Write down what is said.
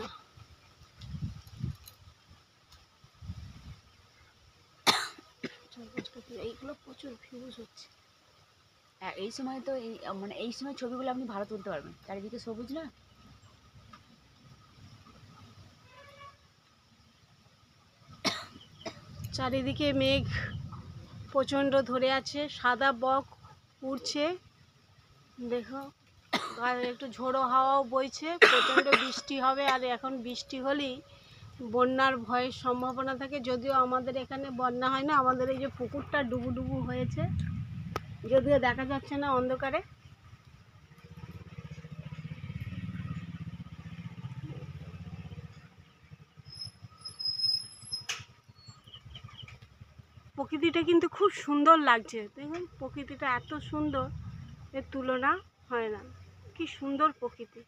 না এইগুলো প্রচুর ভিউজ হচ্ছে। এই সময় তো মানে এই সময় ছবিগুলো আপনি ভালো তুলতে পারবেন, চারিদিকে সবুজ না। চারিদিকে মেঘ প্রচণ্ড ধরে আছে, সাদা বক উড়ছে দেখো, একটু ঝোড়ো হাওয়াও বইছে, প্রচণ্ড বৃষ্টি হবে। আর এখন বৃষ্টি হলেই বন্যার ভয়ের সম্ভাবনা থাকে, যদিও আমাদের এখানে বন্যা হয় না, আমাদের এই যে পুকুরটা ডুবু হয়েছে, যদিও দেখা যাচ্ছে না অন্ধকারে। প্রকৃতিটা কিন্তু খুব সুন্দর লাগছে, দেখুন প্রকৃতিটা এত সুন্দর, এর তুলনা হয় না, কি সুন্দর প্রকৃতি।